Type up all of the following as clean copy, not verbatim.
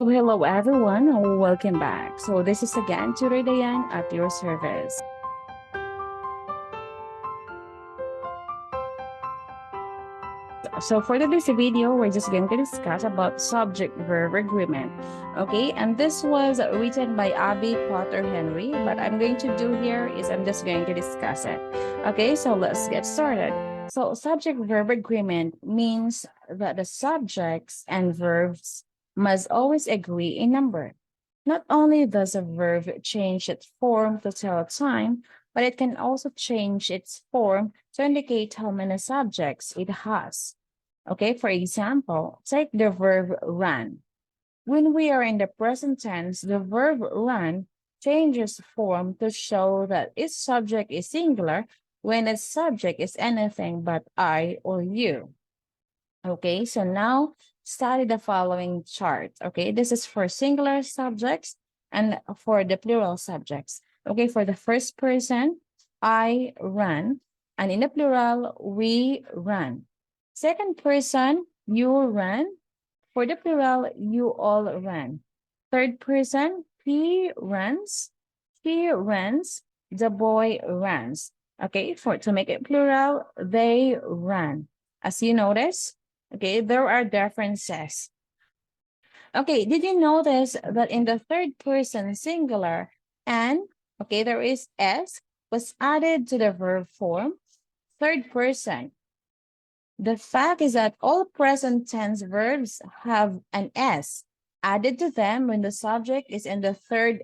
Hello everyone, welcome back. So this is again Tutor Dayan at your service. So for today's video, we're just going to discuss about subject-verb agreement. Okay, and this was written by Abby Potter Henry, but I'm going to do here is I'm just going to discuss it. Okay, so let's get started. So subject-verb agreement means that the subjects and verbs must always agree in number. Not only does a verb change its form to tell time, but it can also change its form to indicate how many subjects it has. Okay, for example, take the verb run. When we are in the present tense, the verb run changes form to show that its subject is singular when its subject is anything but I or you. Okay, so now study the following chart. Okay, this is for singular subjects and for the plural subjects. Okay, for the first person, I run, and in the plural, we run. Second person, you run. For the plural, you all run. Third person, he runs, the boy runs. Okay, for to make it plural, they run. As you notice, okay, there are differences. Okay, did you notice that in the third person singular, and, okay, there is S was added to the verb form, third person. The fact is that all present tense verbs have an S added to them when the subject is in the third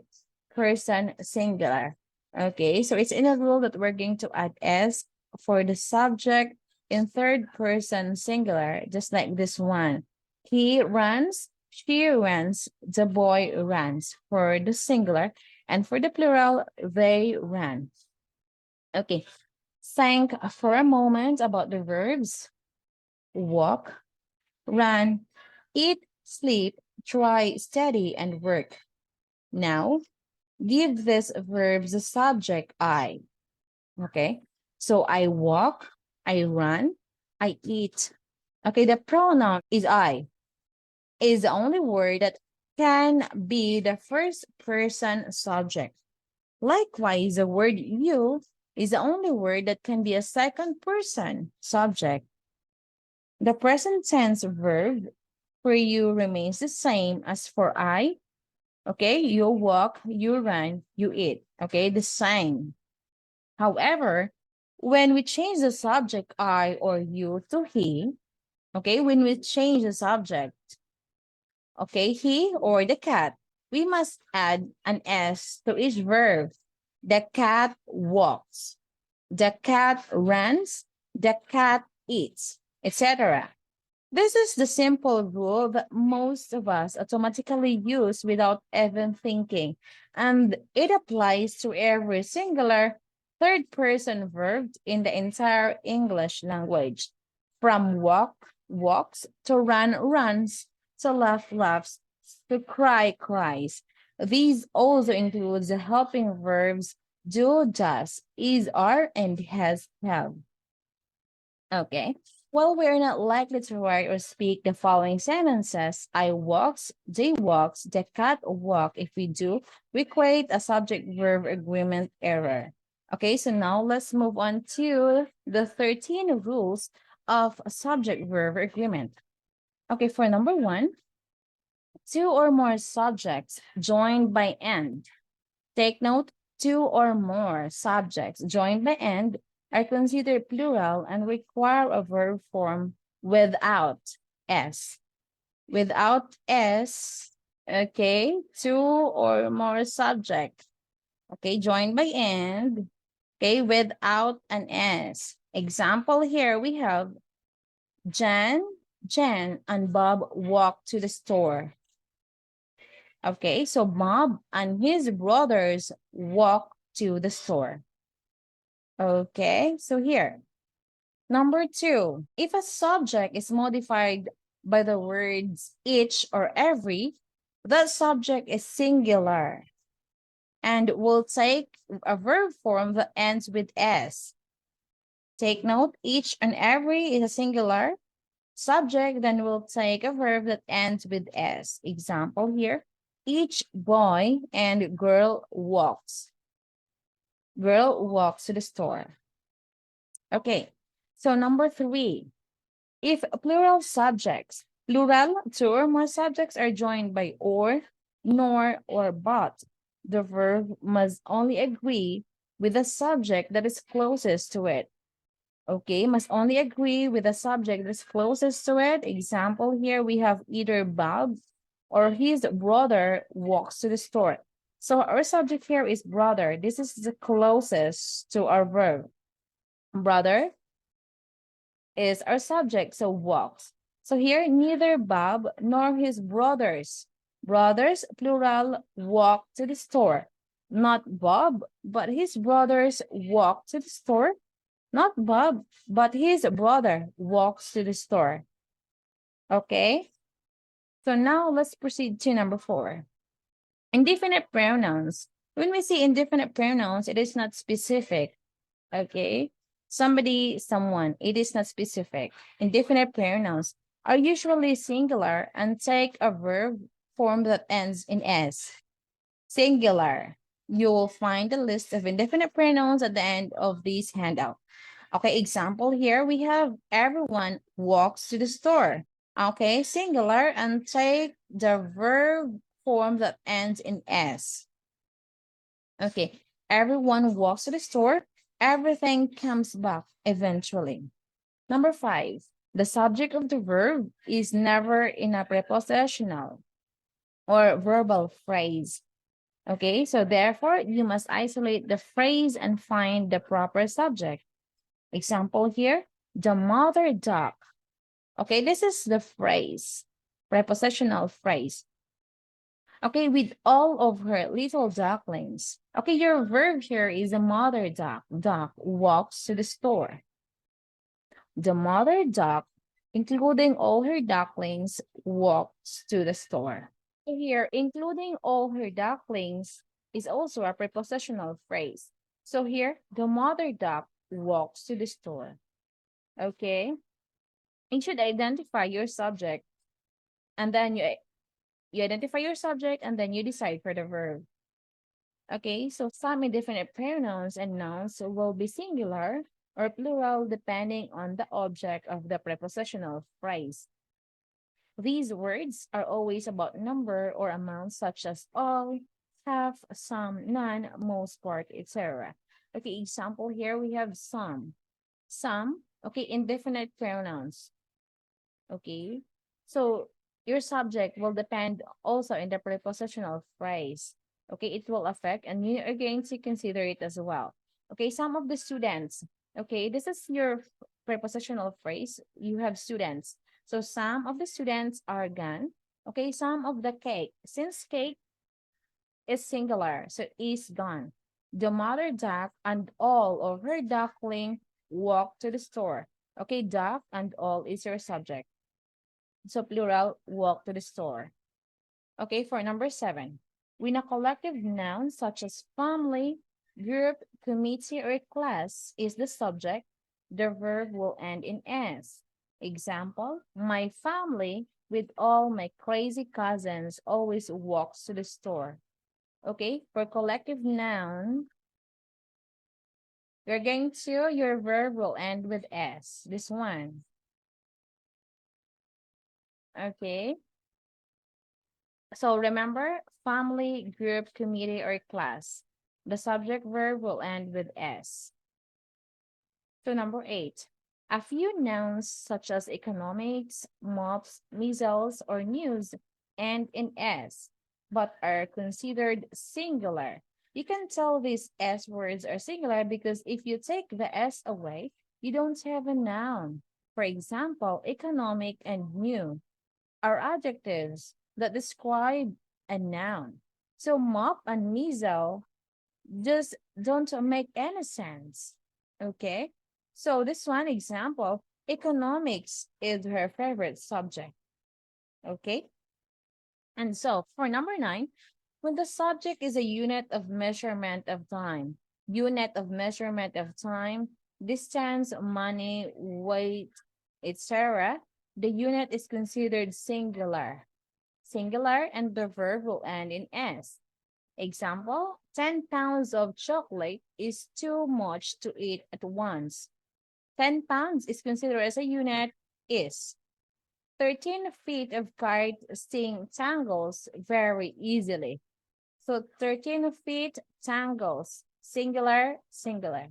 person singular. Okay, so it's in a rule that we're going to add S for the subject in third person singular, just like this one. He runs, she runs, the boy runs for the singular, and for the plural, they run. Okay, think for a moment about the verbs walk, run, eat, sleep, try, study, and work. Now, give these verbs a subject I. Okay, so I walk, I run, I eat. Okay, the pronoun is I. Is the only word that can be the first person subject. Likewise, the word you is the only word that can be a second person subject. The present tense verb for you remains the same as for I. Okay, you walk, you run, you eat. Okay, the same. However, when we change the subject I or you to he, okay, when we change the subject, okay, he or the cat, we must add an S to each verb. The cat walks, the cat runs, the cat eats, etc. This is the simple rule that most of us automatically use without even thinking, and it applies to every singular third person verb in the entire English language. From walk, walks, to run, runs, to laugh, laughs, to cry, cries. These also include the helping verbs do, does, is, are, and has, have. Okay. Well, we're not likely to write or speak the following sentences. I walks, they walks, the cat walk. If we do, we create a subject-verb agreement error. Okay, so now let's move on to the 13 rules of subject-verb agreement. Okay, for number one, two or more subjects joined by and. Take note, two or more subjects joined by and are considered plural and require a verb form without S. Without S, okay, two or more subjects, okay, joined by and, okay, without an S. Example here, we have Jen, and Bob walked to the store. Okay, so Bob and his brothers walk to the store. Okay, so here. Number two, if a subject is modified by the words each or every, that subject is singular and will take a verb form that ends with S. Take note, each and every is a singular. Subject, then we'll take a verb that ends with S. Example here, each boy and girl walks. Girl walks to the store. Okay, so number 3, if plural subjects, plural, 2 or more subjects are joined by or, nor, or but, the verb must only agree with the subject that is closest to it. Okay, must only agree with the subject that's closest to it. Example here, we have either Bob or his brother walks to the store. So our subject here is brother. This is the closest to our verb. Brother is our subject, so walks. So here, neither Bob nor his brothers, plural, walk to the store. Not Bob, but his brothers walk to the store. Not Bob, but his brother walks to the store. Okay? So now let's proceed to number 4. Indefinite pronouns. When we see indefinite pronouns, it is not specific. Okay? Somebody, someone, it is not specific. Indefinite pronouns are usually singular and take a verb form that ends in S. Singular. You will find a list of indefinite pronouns at the end of this handout. Okay, example here, we have everyone walks to the store. Okay, singular, and take the verb form that ends in S. Okay, everyone walks to the store. Everything comes back eventually. Number 5, the subject of the verb is never in a prepositional or verbal phrase. Okay, so therefore, you must isolate the phrase and find the proper subject. Example here, the mother duck. Okay, this is the phrase, prepositional phrase. Okay, with all of her little ducklings. Okay, your verb here is the mother duck. Duck walks to the store. The mother duck, including all her ducklings, walks to the store. Here, including all her ducklings is also a prepositional phrase. So here, the mother duck walks to the store. Okay? You should identify your subject, and then you identify your subject, and then you decide for the verb. Okay, so some indefinite pronouns and nouns will be singular or plural depending on the object of the prepositional phrase. These words are always about number or amount, such as all, half, some, none, most part, etc. Okay, example here we have some. Some, okay, indefinite pronouns. Okay, so your subject will depend also in the prepositional phrase. Okay, it will affect, and you are going to consider it as well. Okay, some of the students. Okay, this is your prepositional phrase. You have students. So some of the students are gone. Okay, some of the cake. Since cake is singular, so is gone. The mother duck and all of her duckling walk to the store. Okay, duck and all is your subject. So plural, walk to the store. Okay, for number 7, when a collective noun such as family, group, committee, or class is the subject, the verb will end in S. Example, my family with all my crazy cousins always walks to the store. Okay, for collective noun, you're going to, your verb will end with S. This one. Okay. So remember, family, group, committee, or class. The subject verb will end with S. So number 8, a few nouns such as economics, mops, measles, or news end in S, but are considered singular. You can tell these S words are singular because if you take the S away, you don't have a noun. For example, economic and new are adjectives that describe a noun. So mop and measle just don't make any sense. Okay? So this one example, economics is her favorite subject. Okay? And so for number 9, when the subject is a unit of measurement of time, distance, money, weight, etc., the unit is considered singular. Singular, and the verb will end in S. Example, 10 pounds of chocolate is too much to eat at once. 10 pounds is considered as a unit, is. 13 feet of kite sting tangles very easily. So 13 feet tangles, singular, singular.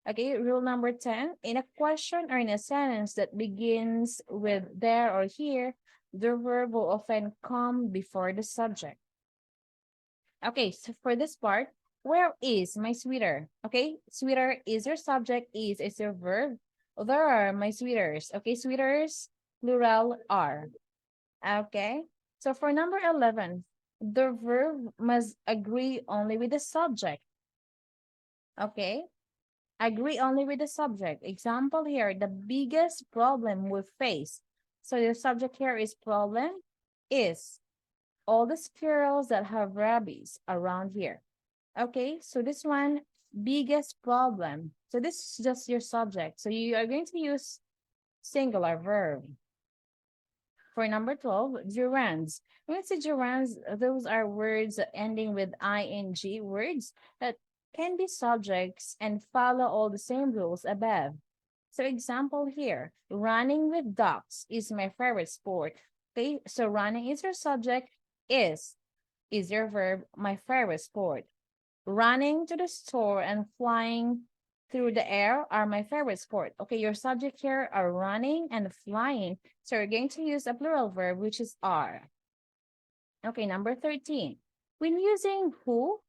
Okay, rule number 10. In a question or in a sentence that begins with there or here, the verb will often come before the subject. Okay, so for this part, where is my sweeter? Okay, sweeter is your subject, is your verb. There are my sweeters. Okay, sweeters, plural, are. Okay, so for number 11, the verb must agree only with the subject. Okay, agree only with the subject. Example here, the biggest problem we face. So the subject here is problem, is all the squirrels that have rabies around here. Okay, so this one, biggest problem. So this is just your subject. So you are going to use singular verb. For number 12, gerunds. When we say gerunds, those are words ending with ing words that can be subjects and follow all the same rules above. So example here, running with ducks is my favorite sport. Okay, so running is your subject, is your verb, my favorite sport. Running to the store and flying through the air are my favorite sport. Okay, your subject here are running and flying. So you're going to use a plural verb, which is are. Okay, number 13. When using who,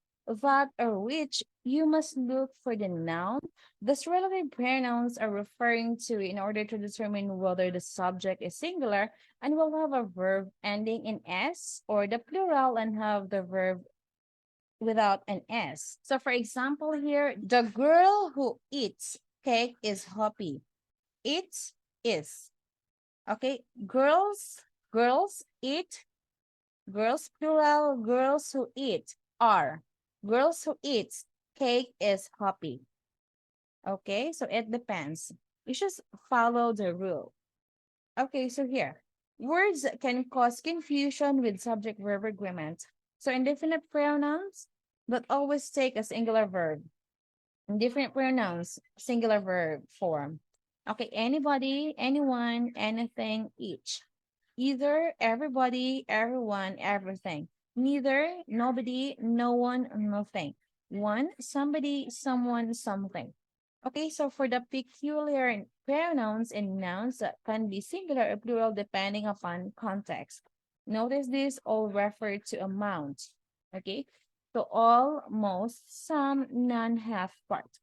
that, or which, you must look for the noun these relative pronouns are referring to in order to determine whether the subject is singular and will have a verb ending in S, or the plural and have the verb without an S. So for example here, the girl who eats cake is happy. Eats is. Okay, girls eat, girls plural, girls who eat are. Girls who eats cake is happy. Okay, so it depends. You just follow the rule. Okay, so here, words can cause confusion with subject-verb agreement. So indefinite pronouns that always take a singular verb. Indefinite pronouns, singular verb form. Okay, anybody, anyone, anything, each. Either, everybody, everyone, everything. Neither, nobody, no one, nothing. One, somebody, someone, something. Okay, so for the peculiar pronouns and nouns that can be singular or plural depending upon context. Notice this all refer to amount. Okay, so all, most, some, none, half, part.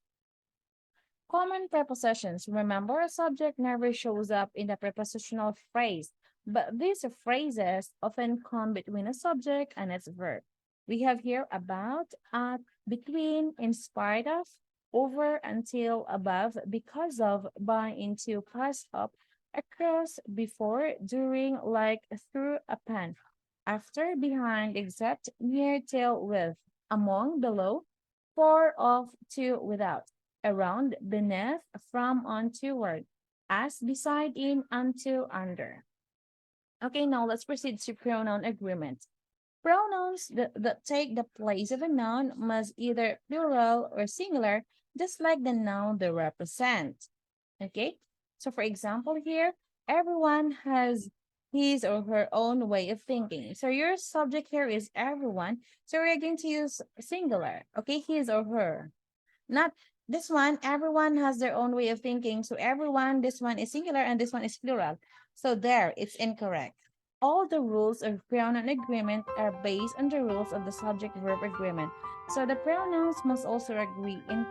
Common prepositions. Remember, a subject never shows up in the prepositional phrase, but these phrases often come between a subject and its verb. We have here about, at, between, in spite of, over, until, above, because of, by, into, past, up, across, before, during, like, through, upon, after, behind, except, near, till, with, among, below, for, of, to, without, around, beneath, from, on, toward, as, beside, in, unto, under. Okay, now let's proceed to pronoun agreement. Pronouns that take the place of a noun must either plural or singular, just like the noun they represent. Okay, so for example here, everyone has his or her own way of thinking. So your subject here is everyone, so we're going to use singular, okay, his or her. Not this one, everyone has their own way of thinking. So everyone, this one is singular and this one is plural. So there, it's incorrect. All the rules of pronoun agreement are based on the rules of the subject-verb agreement. So the pronouns must also agree in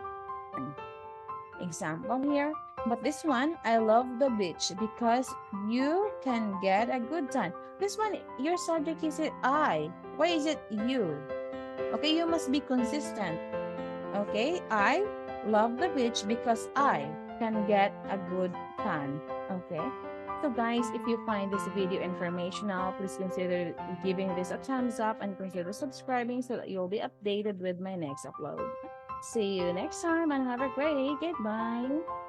example here. But this one, I love the beach because you can get a good time. This one, your subject is it I. Why is it you? Okay, you must be consistent. Okay, I love the beach because I can get a good tan. Okay, so guys, if you find this video informational, please consider giving this a thumbs up and consider subscribing so that you'll be updated with my next upload. See you next time and have a great day. Goodbye.